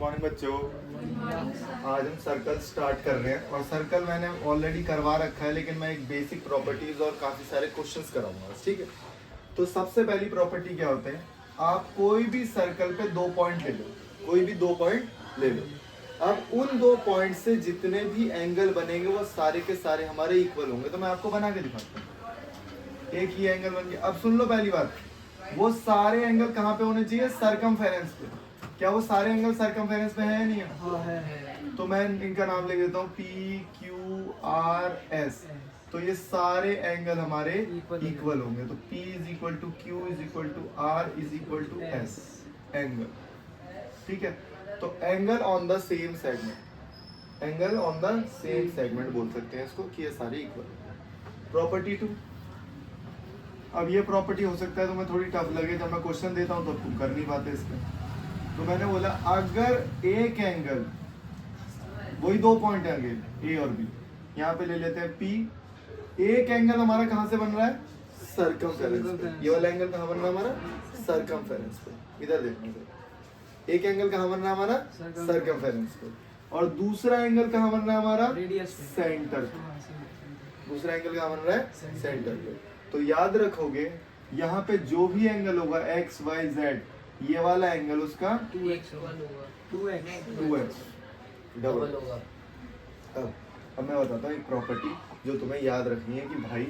Morning बच्चों। आज हम सर्कल स्टार्ट कर रहे हैं और सर्कल मैंने ऑलरेडी करवा रखा है, लेकिन मैं एक बेसिक प्रॉपर्टीज और काफी सारे क्वेश्चंस कराऊंगा, ठीक है। तो सबसे पहली प्रॉपर्टी क्या होते हैं, आप कोई भी सर्कल पे 2 पॉइंट ले लो, कोई भी 2 पॉइंट ले लो। अब उन 2 पॉइंट से जितने भी एंगल बनेंगे वो सारे के सारे हमारे इक्वल होंगे। तो मैं आपको बना के दिखाता हूँ। एक ही एंगल बन गया। अब सुन लो पहली बात, वो सारे एंगल कहाँ पे होने चाहिए? सरकमफेरेंस पे। क्या वो सारे एंगल सरकमफेरेंस पे है या नहीं है? हाँ है। तो मैं इनका नाम लिख देता हूँ पी क्यू आर एस। तो ये सारे एंगल हमारे इक्वल होंगे। तो P is equal to Q is equal to R is equal to S angle, ठीक है। तो angle on the same segment, angle on the same segment बोल सकते हैं इसको कि ये सारे इक्वल। प्रॉपर्टी 2। अब ये प्रॉपर्टी हो सकता है तुम्हें थोड़ी टफ लगे, जब मैं क्वेश्चन देता हूँ तो तुम कर नहीं पाते इसका। तो मैंने बोला अगर एक एंगल, वही 2 पॉइंट है ए और बी, यहाँ पे ले लेते हैं P। एक एंगल हमारा कहाँ से बन रहा है? सरकमफेरेंस पे। ये वाला एंगल कहाँ बन रहा है हमारा? सरकमफेरेंस पे। इधर देखना, एक एंगल कहाँ बन रहा है हमारा? सरकमफेरेंस पे। और दूसरा एंगल कहाँ बन रहा है हमारा? रेडियस पे। सेंटर। दूसरा एंगल कहाँ बन रहा है? सेंटर पे। तो याद रखोगे, यहाँ पे जो भी एंगल होगा एक्स वाई जेड, ये वाला एंगल उसका 2x होगा। 2x डबल होगा। अब मैं बताता हूँ एक प्रॉपर्टी जो तुम्हें याद रखनी है कि भाई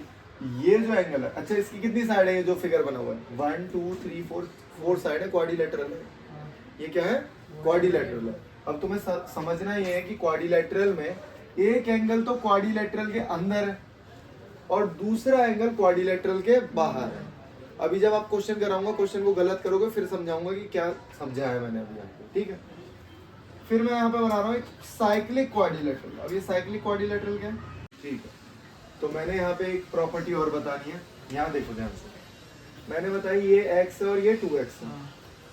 ये जो एंगल है, अच्छा इसकी कितनी साइड है? ये जो फिगर बना हुआ है 1 2 3 4 साइड है, क्वाड्रिलेटरल है। ये क्या है? क्वाड्रिलेटरल है। अब तुम्हें समझना ये है कि क्वाड्रिलेटरल में एक एंगल तो क्वाड्रिलेटरल के अंदर है और दूसरा एंगल क्वाड्रिलेटरल के बाहर है। अभी जब आप क्वेश्चन कराऊंगा, क्वेश्चन को गलत करोगे फिर समझाऊंगा कि क्या समझाया मैंने अभी आपको, ठीक है। फिर मैं यहाँ पे बना रहा हूँ एक साइक्लिक क्वाड्रिलेटरल। अब ये साइक्लिक क्वाड्रिलेटरल क्या है? ठीक है, तो मैंने यहाँ पे एक प्रॉपर्टी और बतानी है। यहाँ देखो ध्यान से, मैंने बताई ये x है और ये 2x है।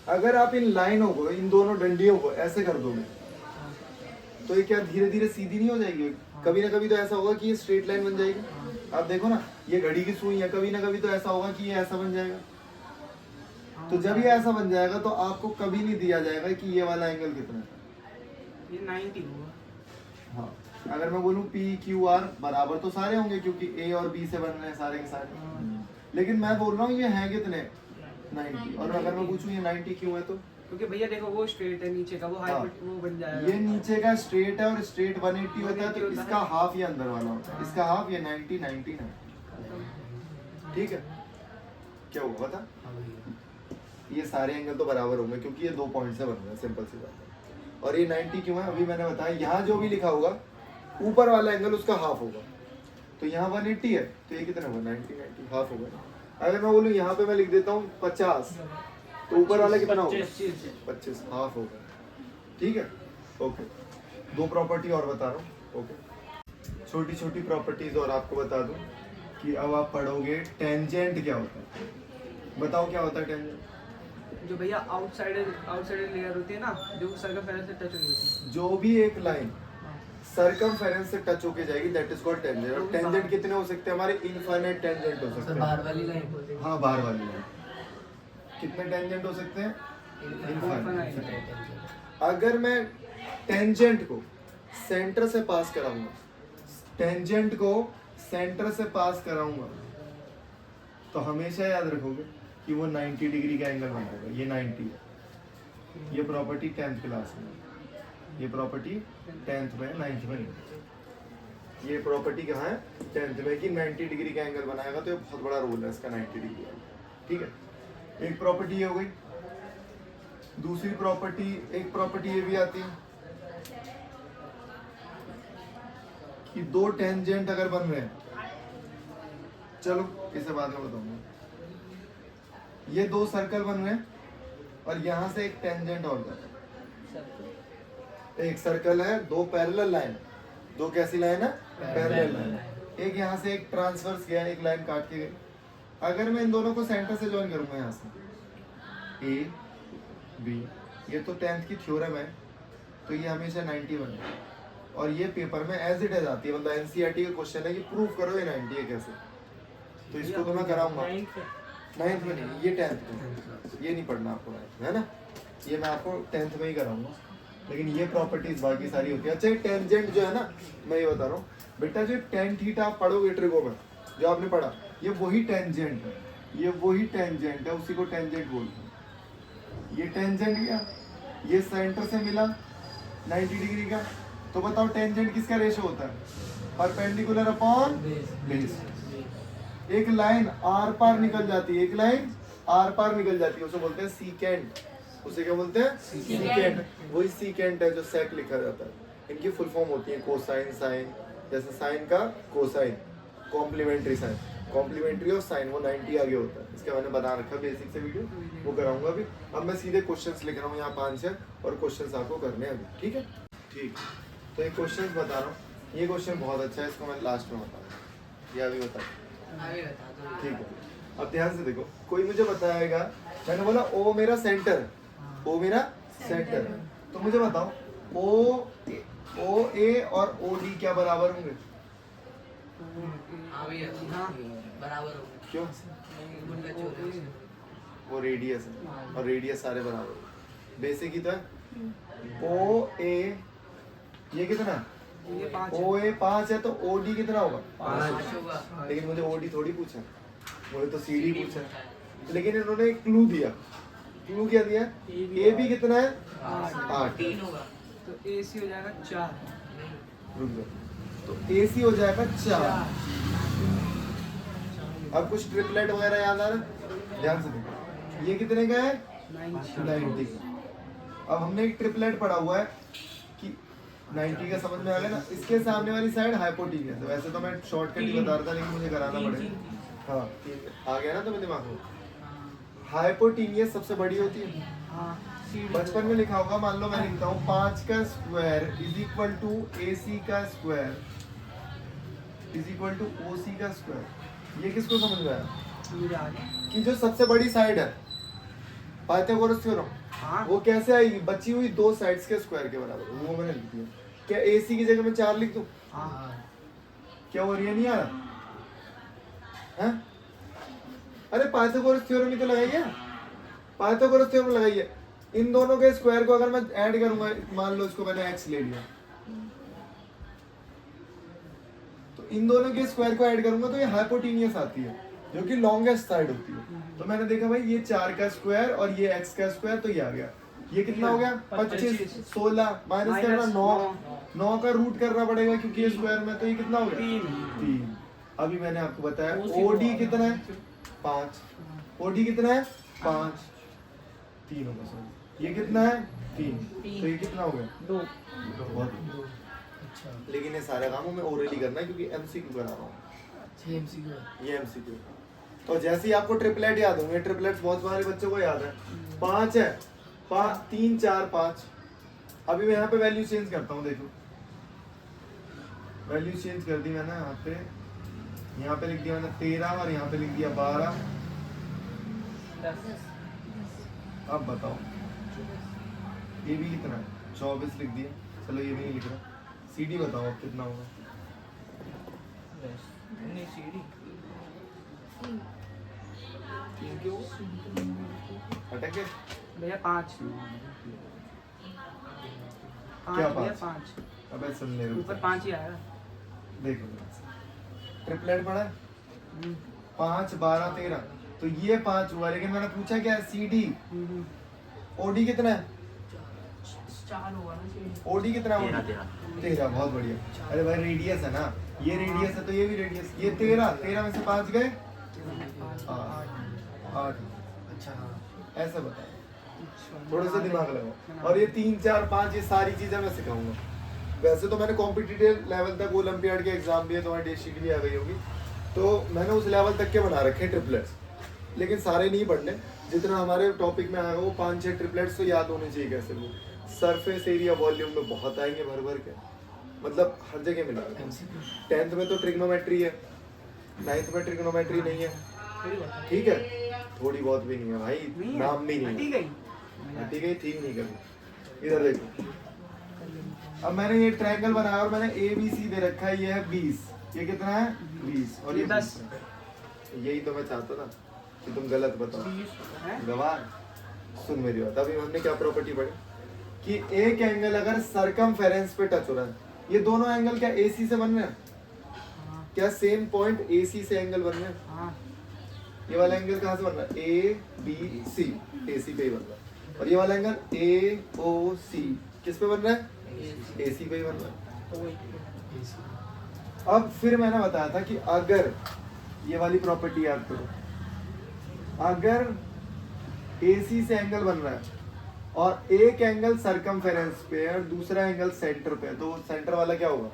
अगर आप इन लाइनों को, इन दोनों डंडियों को ऐसे कर दोगे तो ये क्या धीरे धीरे सीधी नहीं हो जाएगी? कभी ना कभी तो ऐसा होगा कि ये स्ट्रेट लाइन बन जाएगी। आप देखो ना, ये घड़ी की सुई है, कभी ना कभी तो ऐसा होगा कि ये ऐसा बन जाएगा। तो जब ये ऐसा बन जाएगा तो आपको कभी नहीं दिया जाएगा कि ये वाला एंगल कितना है। ये 90 होगा। हाँ, अगर मैं बोलूँ पी क्यू आर बराबर तो सारे होंगे क्योंकि ए और बी से बन रहे हैं सारे के सारे। लेकिन मैं बोल रहा हूँ ये हैं कितने? 90। और अगर मैं पूछूँ ये 90 क्यों है, तो क्योंकि भैया देखो वो स्ट्रेट है, नीचे का वो हाइट वो बन जाएगा। ये नीचे का स्ट्रेट है और स्ट्रेट 180 होता है, तो इसका हाफ ये अंदर वाला होता है। इसका हाफ ये 90 90 है, ठीक है। क्या हुआ था? ये सारे एंगल तो बराबर होंगे क्योंकि ये 2 पॉइंट से बन रहे हैं, सिंपल सी बात है। और ये 90 क्यों है? अभी मैंने बताया, यहाँ जो भी लिखा होगा ऊपर वाला एंगल उसका हाफ होगा। तो यहाँ 180 है तो ये कितना होगा? 90 90 हाफ होगा। अगर मैं बोलूँ यहाँ पे मैं लिख देता हूँ 50, तो ऊपर वाला कितना होगा? 25 हाफ होगा, ठीक है। ओके, 2 प्रॉपर्टी और बता रहा हूँ। ओके, छोटी छोटी प्रॉपर्टीज और आपको बता दूँ कि अब आप पढ़ोगे टेंजेंट क्या होता है। बताओ क्या होता है टेंजेंट? जो भैया आउटसाइड लेयर होती है ना, जो सरकमफेरेंस से टच होती है। जो भी एक लाइन सरकमफेरेंस से टच होके जाएगी दैट इज कॉल्ड टेंजेंट। और टेंजेंट कितने हो सकते हैं हमारे? इनफाइनाइट टेंजेंट हो सकते हैं। बाहर वाली लाइन। हाँ, बाहर वाली लाइन। कितने टेंजेंट हो सकते हैं? इनफाइनाइट। अगर मैं टेंजेंट को सेंटर से पास कराऊंगा, टेंजेंट को सेंटर से पास कराऊंगा, तो हमेशा याद रखोगे कि वो 90 डिग्री का एंगल बनाएगा। ये 90 है। ये प्रॉपर्टी 10th क्लास में, ये प्रॉपर्टी 10th में, 9th में नहीं। ये प्रॉपर्टी कहाँ है? 10th में, कि 90 डिग्री का एंगल बनाएगा। तो ये बहुत बड़ा रोल है इसका 90 डिग्री का, ठीक है। एक प्रॉपर्टी ये हो गई। दूसरी प्रॉपर्टी, एक प्रॉपर्टी ये भी आती है कि 2 टेंजेंट अगर बन रहे हैं, चलो इसे बाद में बताऊंगा। ये 2 सर्कल बन रहे हैं और यहाँ से एक टेंजेंट और जा रहा है। एक सर्कल है, 2 पैरेलल लाइन, 2 कैसी लाइन है? Parallel line. एक यहाँ से एक ट्रांसवर्स गया, एक लाइन काट के गई। अगर मैं इन दोनों को सेंटर से ज्वाइन करूंगा, यहाँ से ए बी, ये तो 10th की थ्योरम है, तो ये हमेशा 90 बन है। और ये पेपर में एज इट इज आती है, मतलब एनसीईआरटी का क्वेश्चन है कि प्रूव करो ये 90 है कैसे। तो इसको तो मैं कराऊंगा 9th में नहीं, ये 10th में। ये नहीं पढ़ना आपको 9th में, है ना। ये मैं आपको 10th में ही कराऊंगा, लेकिन ये प्रॉपर्टीज बाकी सारी होती है। अच्छा, टेंजेंट जो है ना, मैं ये बता रहा हूँ बेटा, जो टेन थीटा आप पढ़ोगे ट्रिगो में, जो आपने पढ़ा, ये वही टेंजेंट है, ये वही टेंजेंट है, उसी को टेंजेंट बोलते हैं। ये टेंजेंट गया, ये सेंटर से मिला 90 डिग्री का, तो बताओ टेंजेंट किसका रेशो होता है? Perpendicular upon base. एक लाइन आर पार निकल जाती है, एक लाइन आर पार निकल जाती है, उसे बोलते हैं सीकेंट। उसे क्या बोलते हैं? सीकेंट। वही सीकेंट है जो सेक लिखा जाता है। इनकी फुल फॉर्म होती है कोसाइन, साइन, जैसे साइन का कोसाइन, कॉम्प्लीमेंट्री साइन, कॉम्प्लीमेंट्री और साइन, वो 90 आगे होता है। इसका मैंने बना रखा बेसिक से वीडियो, वो कराऊंगा अभी। अब मैं सीधे क्वेश्चंस लिख रहा हूँ यहाँ 5-6, और क्वेश्चंस आपको करने हैं अभी, ठीक है? ठीक, तो ये क्वेश्चंस बता रहा हूँ। ये क्वेश्चन बहुत अच्छा है, इसको मैं लास्ट में बता रहा हूँ, ये अभी बता, ठीक है? अब ध्यान से देखो, कोई मुझे बताएगा, मैंने बोला ओ मेरा सेंटर, ओ मेरा सेंटर, तो मुझे बताओ ओ ए और ओ डी क्या बराबर होंगे? बराबर क्यों? वो रेडियस है, और रेडियस सारे बराबर है, बेसिक ही तो है। ओ ए ये कितना? ओ ए 5 है, तो ओ डी कितना होगा? 5। लेकिन मुझे ओ डी थोड़ी पूछा, मुझे तो सी डी पूछा, लेकिन इन्होंने एक क्लू दिया। क्लू क्या दिया? ए बी कितना है? 8। तो ए सी हो जाएगा 4। रुक जाओ, तो ए सी हो जाएगा 4। अब कुछ ट्रिपलेट वगैरह याद आ रहा? ध्यान से देखो, ये कितने का है? 90। अब हमने एक ट्रिपलेट पढ़ा हुआ है कि 90 का समझ में आ गया ना? इसके सामने वाली साइड हाइपोटेन्यूस है। वैसे तो मैं शॉर्टकट ही बता रहा था, लेकिन मुझे कराना पड़ेगा। हाँ, आ गया ना तुम्हें दिमाग में? हाइपोटेन्यूस सबसे बड़ी होती है। बचपन में लिखा होगा, मान लो मैं लिखता हूँ 5 का square is equal to AC का square is equal to OC का स्क्वायर। ये किसको समझ में आया? कि जो सबसे बड़ी साइड है, पाइथागोरस थ्योरम, वो कैसे आएगी? बची हुई दो साइड्स के स्क्वायर के बराबर, वो मैंने लिख दिया। क्या AC की जगह में 4 लिख दूं? क्या वो ये नहीं आ रहा? हैं? अरे पाइथागोरस थ्योरम ही तो लगाइए, पाइथागोरस थ्योरम लगाइए। इन दोनों के स्क्वायर को अगर मैं ऐड करूंगा, मान लो इसको मैंने x ले लिया, तो इन दोनों के स्क्वायर को ऐड करूंगा तो ये हाइपोटेन्यूस आती है, जो कि लॉन्गेस्ट साइड होती है। तो मैंने देखा भाई, ये 4 का स्क्वायर और ये x का स्क्वायर, तो ये आ गया। ये कितना हो गया? 25, 16 माइनस करना 9 का रूट करना पड़ेगा क्योंकि ये स्क्वायर में, तो ये कितना हो गया? 3। अभी मैंने आपको बताया OD कितना है? 5। OD कितना है? 5। 3 होगा, सॉरी। ये कितना है? 3। तो ये कितना हो गया? 2। बहुत। लेकिन ये सारे कामों में ओरली करना है क्योंकि MCQ करा रहा हूँ। ये MCQ। तो जैसे ही आपको ट्रिपलेट याद होंगे, ट्रिपलेट्स बहुत सारे बच्चों को याद है। 5 है, 3 4 5। अभी मैं यहाँ पे वैल्यू चेंज करता हूँ, देखो वैल्यू चेंज कर दी मैंने। यहाँ पे लिख दिया मैंने 13 और यहाँ पे लिख दिया 12। अब बताओ ये भी कितना है? 24 लिख दिया। चलो ये भी नहीं लिख रहा। CD बताओ अब कितना होगा? अटक गए भैया 5। क्या 5? अबे सुन ले, ऊपर 5 ही आएगा। देखो ट्रिपलेट पढ़ा है, 5 12 13, तो ये 5 हुआ। लेकिन मैंने पूछा क्या है? CD। OD कितना है? 4 होगा ना। OD कितना है? 13। बहुत बढ़िया। अरे भाई रेडियस है ना, ये रेडियस है तो ये भी रेडियस। ये 13 में से 5 गए 8। अच्छा हाँ, ऐसा बताओ, थोड़ा सा दिमाग लगाओ। और ये 3 4 5 ये सारी चीजें मैं सिखाऊंगा। वैसे तो मैंने कॉम्पिटिटिव लेवल तक ओलंपियाड के एग्जाम दिए, तुम्हारी डेट शीट भी आ गई होगी, तो मैंने उस लेवल तक के बना रखे ट्रिपलेट्स। लेकिन सारे नहीं पढ़ने, जितना हमारे टॉपिक में आएगा वो 5-6 ट्रिपलेट्स तो याद होने चाहिए। कैसे वो सरफेस एरिया वॉल्यूम में बहुत आएंगे भर भर के, मतलब हर जगह मिलेगा। 10th में तो ट्रिग्नोमेट्री है, 9th में ट्रिग्नोमेट्री नहीं है, ठीक है? थोड़ी बहुत भी नहीं है भाई, नाम भी नहीं है। ठीक है, ठीक नहीं कभी। इधर देखो, अब मैंने ये ट्रायंगल बनाया और मैंने ABC दे रखा है, ये है 20। ये कितना है? 20। और ये 10। यही तो मैं चाहता था कि तुम गलत बताओ। गवार सुन मेरी बात। अभी हमने क्या प्रॉपर्टी पढ़ी? कि एक एंगल अगर सरकमफेरेंस पे टच हो रहा है, ये दोनों एंगल क्या AC से बन रहे हैं? हाँ क्या सेम पॉइंट AC से एंगल बन रहे हैं? हाँ ये वाला एंगल कहाँ से बन रहा है? ABC, AC पे ही बन रहा है। और ये वाला एंगल AOC किस पे बन रहा है? AC पे ही बन रहा है। अब फिर मैंने बताया था कि अगर ये वाली प्रॉपर्टी याद करो, अगर AC से एंगल बन रहा है और एक एंगल सरकमफेरेंस पे है और दूसरा एंगल सेंटर पे है, तो सेंटर वाला क्या होगा?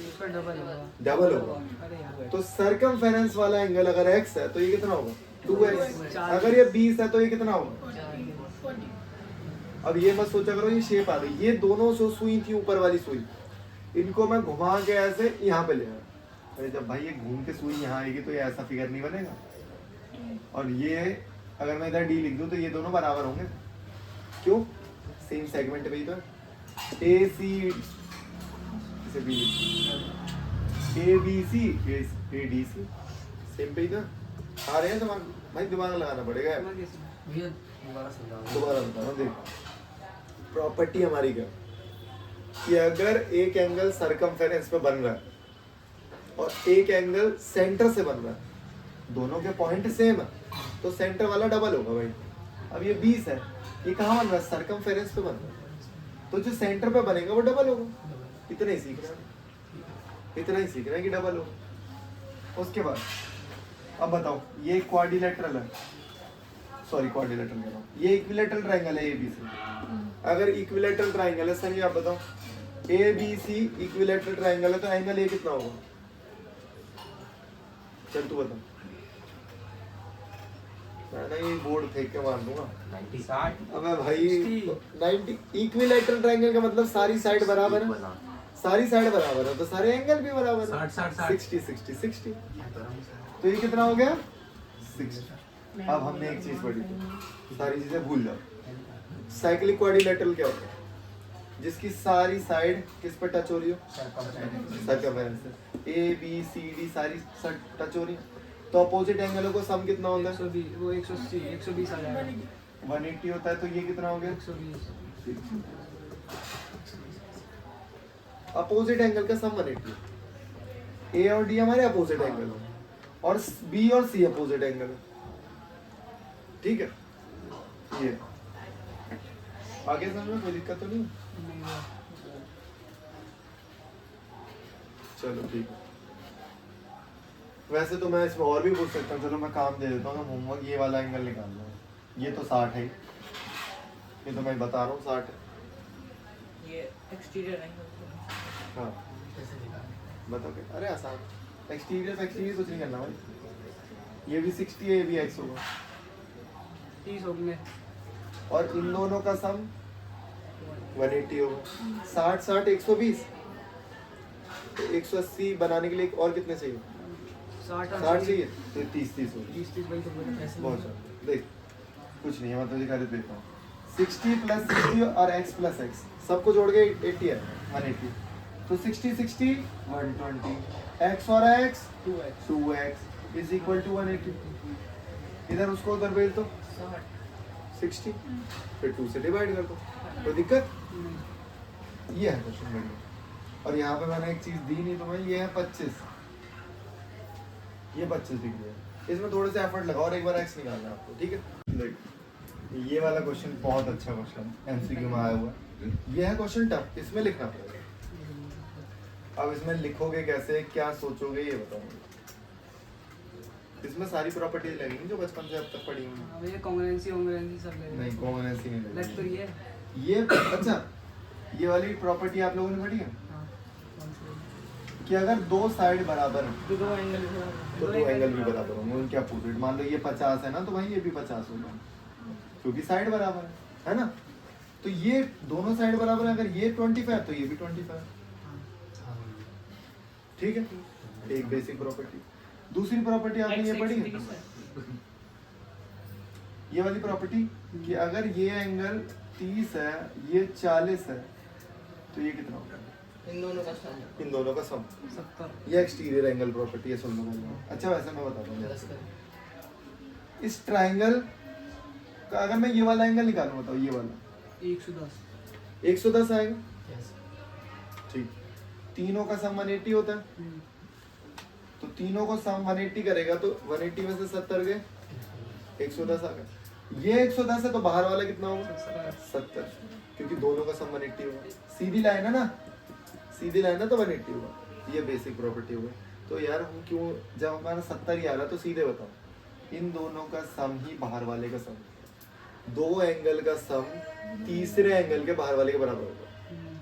उसका डबल होगा। डबल होगा। अरे यार तो सरकमफेरेंस वाला एंगल अगर x है तो ये कितना होगा? 2x। अगर ये 20 है तो ये कितना होगा? अब ये मत सोचा करो ये शेप आ गई, ये दोनों जो सुई थी ऊपर वाली सुई, इनको मैं घुमा के ऐसे यहाँ पे ले आया। अरे जब भाई ये घूम के सुई यहाँ आएगी तो ये ऐसा फिगर नहीं बनेगा। और ये अगर मैं इधर d लिख दूं तो ये दोनों बराबर होंगे। क्यों? सेम सेगमेंट पे ही तो AC इसे B ABC ADC सेम पे ही तो आ रहे हैं। दिमाग भाई दिमाग लगाना पड़ेगा। समझ गए इसमें? दोबारा बता रहा हूँ, देख प्रॉपर्टी हमारी क्या कि अगर एक एंगल सरकमफेरेंस पे बन रहा है और एक एंगल सेंटर से बन रहा है, दोनों के पॉइंट सेम है, तो सेंटर वाला डबल होगा भाई। अब ये 20 है, ये कहाँ बन रहा है? सरकमफेरेंस पे बन रहा है, तो जो सेंटर पे बनेगा वो डबल होगा। इतना ही सीख रहा है, इतना ही सीख रहा है कि डबल होगा। उसके बाद अब बताओ, ये क्वाड्रिलेटरल है, सॉरी क्वाड्रिलेटरल कह रहा हूँ, ये इक्विलेटरल ट्रायंगल है ABC। अगर इक्विलेटरल ट्रायंगल है सर, आप बताओ ABC इक्विलेटरल ट्रायंगल है तो एंगल ये कितना होगा? चल तू बता। मैं ना ये बोर्ड फेंक के मार दूंगा। 60 अबे भाई 90 इक्विलेटरल ट्रायंगल का मतलब सारी साइड बराबर है, सारी साइड बराबर है तो सारे एंगल भी बराबर है। 60 तो ये कितना हो गया? 60। अब हमने एक चीज पढ़ी थी, सारी चीजें भूल जाओ। साइक्लिक क्वाड्रिलेटरल क्या होता है? जिसकी सारी साइड किस पर टच हो रही हो? सर्कमफेरेंस से। ABCD सारी टच हो रही है, तो अपोजिट एंगलों को सम कितना होता है? 120 वो 180 120 आ जाएगा। 180 होता है तो ये कितना हो गया? 120 अपोजिट एंगल का सम 180। A और D हमारे अपोजिट एंगल है और B और C अपोजिट एंगल है, ठीक है? ये आगे समझ में कोई दिक्कत तो नहीं? चलो ठीक है। वैसे तो मैं इसमें और भी पूछ सकता हूँ, चलो मैं काम दे देता हूँ होमवर्क, ये वाला एंगल निकाल लो। ये तो 60 है, ये तो मैं बता रहा हूँ 60 है। ये एक्सटीरियर एंगल हाँ बताओ क्या? अरे आसान, एक्सटीरियर कुछ नहीं करना भाई, ये भी 60 है, ये भी x होगा 30 हो गए। और इन दोनों का सम 180 होगा। 60 120, तो 180 बनाने के लिए और कितने चाहिए? 60 चाहिए, तो 30 होगा। 30 भाई तो ऐसे बहुत सारा। देख कुछ नहीं है, मैं तुझे कर देता हूँ। 60 + 60 और x + x सबको जोड़ के 80 है, 180। तो 60 120, x और x 2x is equal to 180। इधर उसको उधर भेज दो 60, फिर 2 से डिवाइड कर दो, कोई दिक्कत? ये है क्वेश्चन बढ़िया। और यहाँ पे मैंने एक चीज दी नहीं तुम्हें, ये है 25, ये 25 डिग्री है। इसमें थोड़े से एफर्ट लगाओ और एक बार x निकालना है आपको, ठीक है? देख ये वाला क्वेश्चन बहुत अच्छा क्वेश्चन MCQ में आया हुआ है। ये है क्वेश्चन टफ, इसमें लिखना पड़ेगा। अब इसमें लिखोगे कैसे, क्या सोचोगे, ये बताओ। इसमें सारी प्रॉपर्टीज लगेंगी जो बचपन से अब तक पढ़ी हुई हैं। अब ये कांग्रुएंसी सब लगेगा। नहीं कॉमनेंसी नहीं लग तो लगेगी। ये ये अच्छा, ये वाली प्रॉपर्टी आप लोगों ने पढ़ी है हाँ कौन सी? कि अगर दो साइड बराबर हैं तो दो एंगल तो दो एंगल भी बराबर होंगे उनके अपोजिट। मान लो ये 50 है ना, तो भाई ये भी 50 होगा क्योंकि साइड बराबर है ना? तो ये दोनों साइड बराबर है, अगर ये 25 तो ये भी 25, ठीक है? एक बेसिक प्रॉपर्टी। दूसरी प्रॉपर्टी आपने ये पढ़ी है, ये वाली प्रॉपर्टी कि अगर ये एंगल 30 है, ये 40 है, तो ये कितना होगा? इन दोनों का सम इन दोनों का सम। 70 ये एक्सटीरियर एंगल प्रॉपर्टी है, सुन लो पहले। अच्छा वैसे मैं बताता हूँ प्लस इस ट्रायंगल का अगर मैं ये वाला एंगल निकालूं, बताओ ये वाला 110 110 आएगा, Yes. ठीक। तीनों का सम 180 होता है, तो तीनों को सम 180 करेगा तो 180 में से 70 गए, 110 आ गया। ये 110 है तो बाहर वाला कितना होगा, 70, क्योंकि दोनों का सम 180 होगा। सीधी लाइन है ना, सीधी लाइन है तो 180 होगा। ये बेसिक प्रॉपर्टी होगा। तो यार हम क्यों, जब हमारा 70 ही आ रहा तो सीधे बताओ, इन दोनों का सम ही बाहर वाले का सम, दो एंगल का सम तीसरे एंगल के बाहर वाले के बराबर होगा,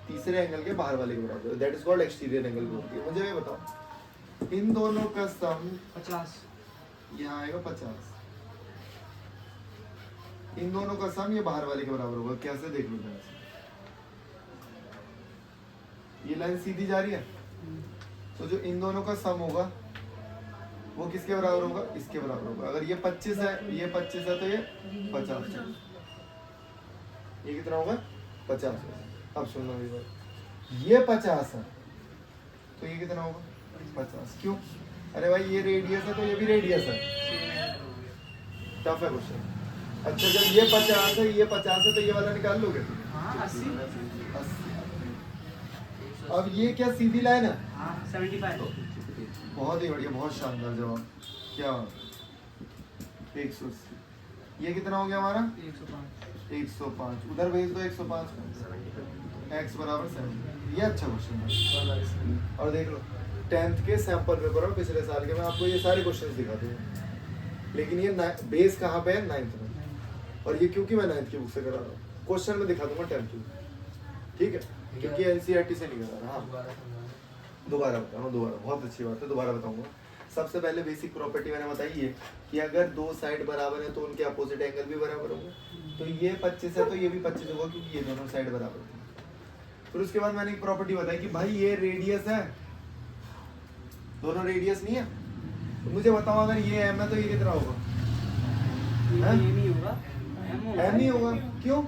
तीसरे एंगल के बाहर वाले के बराबर, that is called exterior angle property. मुझे ये बताओ, इन दोनों का सम 50, यहाँ आएगा 50, इन दोनों का सम ये बाहर वाले के बराबर होगा। कैसे देख लो ध्यान से, ये लाइन सीधी जा रही है, तो जो इन दोनों का सम होगा वो किसके बराबर होगा, इसके बराबर होगा। अगर ये 25 है, ये 25 है तो ये 50 है, ये कितना होगा 50 है। अब सुन लो ये बात, ये 50 है तो ये कितना होगा 50, क्यों? अरे भाई ये रेडियस है तो ये भी रेडियस है, टफ है क्वेश्चन। अच्छा जब ये 50 है, ये 50 है तो ये वाला निकाल लोगे, हाँ 80, 80। अब ये क्या सीधी लाइन है, हाँ 75, बहुत ही बढ़िया, बहुत शानदार जवाब। क्या 180, ये कितना हो गया हमारा 105, 105, उधर भेज दो 105 को, x बराबर 7। ये अच्छा क्वेश्चन है। और देख लो 10th के सैंपल पेपर में पिछले साल के, मैं आपको ये सारे क्वेश्चंस दिखा दूंगा, लेकिन ये बेस कहाँ पे है 9th में, और ये क्योंकि मैं 9th की बुक से करा रहा हूँ, क्वेश्चन में दिखा दूंगा 10th की, ठीक है, क्योंकि एनसीईआरटी से नहीं करा रहा। हाँ दोबारा बताऊँ, दोबारा, बहुत अच्छी बात है, दोबारा बताऊंगा। सबसे पहले बेसिक प्रॉपर्टी मैंने बताई है कि अगर दो साइड बराबर है तो उनके अपोजिट एंगल भी बराबर होंगे। तो ये 25 है तो ये भी 25 होगा, क्योंकि ये दोनों साइड बराबर है। फिर उसके बाद मैंने एक प्रॉपर्टी बताई कि भाई ये रेडियस है, दोनों रेडियस नहीं है, तो मुझे बताओ अगर ये m है तो ये कितना होगा, ये नहीं होगा, m ही होगा। क्यों?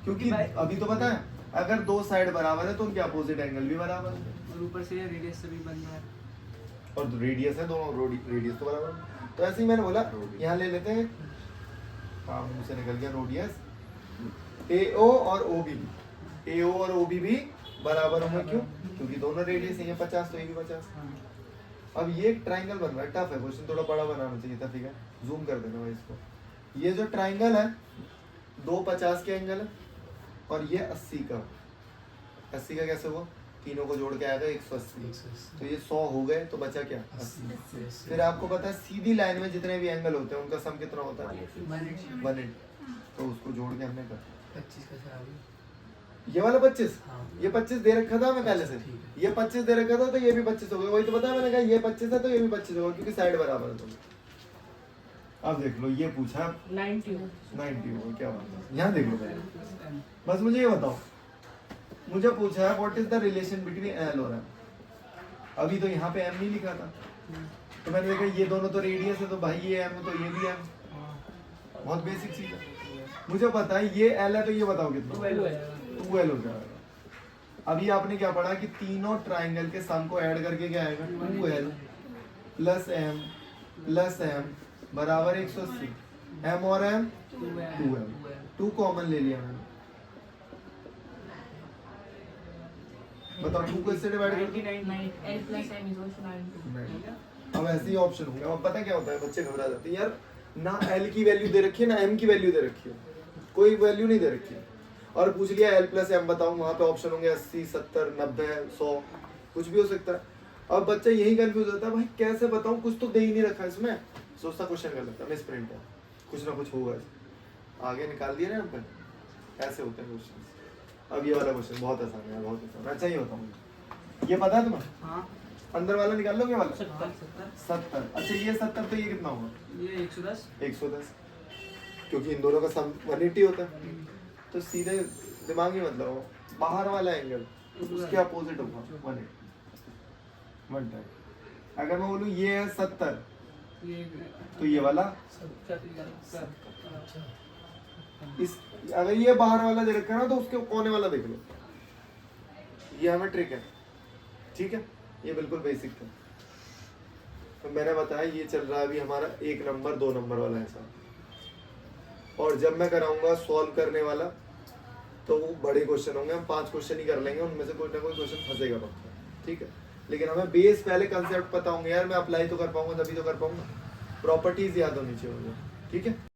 क्योंकि भाई- अभी तो पता है अगर दो साइड बराबर है तो उनके अपोजिट एंगल भी बराबर है, और ऊपर से रेडियस से भी बन रहा है। और रेडियस है, दोनों रेडियस तो बराबर है। तो ऐसे ही मैंने बोला यहाँ ले लेते हैं, हाँ मुंह से निकल गया, रेडियस AO और OB, AO और OB भी बराबर होंगे। क्यों? क्योंकि दोनों रेडियस है, ये 50 तो ये भी 50। अब ये एक ट्राइंगल बन रहा है, टफ है क्वेश्चन, थोड़ा बड़ा बनाना चाहिए था, ठीक है, जूम कर देना भाई इसको। ये जो ट्राइंगल है, दो 50 के एंगल है और ये 80 का, 80 का कैसे हुआ, तीनों को जोड़ के आएगा 180, तो ये 100 हो गए, तो बचा क्या 80। फिर आपको पता है सीधी लाइन में जितने भी एंगल होते हैं उनका सम कितना होता है 180, तो उसको जोड़ के हमने कर 25 का खराब ये वाला 25, हाँ। ये 25 दे रखा था मैं पहले से, ठीक ये 25 दे रखा था तो ये भी 25 हो गया, वही तो बताया मैंने, कहा ये 25 है तो ये भी 25 होगा, क्योंकि साइड बराबर है दोनों। अब देख लो ये पूछा 90 90 होगा, क्या बात है, यहाँ देख लो पहले, बस मुझे ये बताओ, मुझे पूछा है what is the relation between L और एम, अभी तो यहाँ पे एम नहीं लिखा था, तो मैंने देखा ये दोनों तो रेडियस है, तो भाई ये एम है तो ये भी एम, बहुत बेसिक चीज है। मुझे पता है ये एल है तो ये बताओ कितना, 12 हो जाएगा। अभी आपने क्या पढ़ा कि तीनों ट्राइंगल के सम को ऐड करके क्या आएगा 2l प्लस m बराबर 180, m और m 2l, 2 कॉमन ले लिया मैंने, बताओ 2 को इससे डिवाइड कर दो, 99, L plus M is also 92 अब ऐसे ही ऑप्शन होंगे। अब पता क्या होता है, बच्चे घबरा जाते हैं, यार ना l की वैल्यू दे रखी है ना m की वैल्यू दे रखी है, कोई वैल्यू नहीं दे रखी है, और पूछ लिया l प्लस m बताओ, वहां पे ऑप्शन होंगे 80, 70, 90, 100, कुछ भी हो सकता है। अब बच्चा यही कंफ्यूज होता है, भाई कैसे बताऊं, कुछ तो दे ही नहीं रखा इसमें, सोचता क्वेश्चन कर लेता मिस प्रिंट है, कुछ ना कुछ होगा, आगे निकाल दिया ना अपन, ऐसे होते हैं क्वेश्चन। अब ये वाला क्वेश्चन बहुत आसान है, बहुत आसान। अच्छा ये बताऊँ, ये पता है तुम्हें, हाँ अंदर वाला निकाल लोगे वाला 70, 70, अच्छा ये 70 तो ये कितना होगा ये 110, 110, क्योंकि इन दोनों का सम 180 होता है, तो सीधे दिमाग ही मतलब हो, बाहर वाला एंगल उसके अपोजिट होगा 180, 1 टाइम। अगर मैं बोलूँ ये है 70, ये तो ये वाला 70, इस, अगर ये बाहर वाला दे रखा है ना तो उसके कोने वाला देख लो, ये हमें ट्रिक है, ठीक है, ये बिल्कुल बेसिक था। तो मैंने बताया ये चल रहा है अभी हमारा 1 नंबर 2 नंबर वाला हिसाब, और जब मैं कराऊंगा सॉल्व करने वाला तो वो बड़े क्वेश्चन होंगे, हम 5 क्वेश्चन ही कर लेंगे, उनमें से कोई ना कोई क्वेश्चन फंसेगा पक्का, ठीक है। लेकिन हमें बेस पहले कंसेप्ट पता होंगे यार, मैं अप्लाई तो कर पाऊंगा तभी तो कर पाऊंगा, प्रॉपर्टीज याद होनी चाहिए मुझे, ठीक है।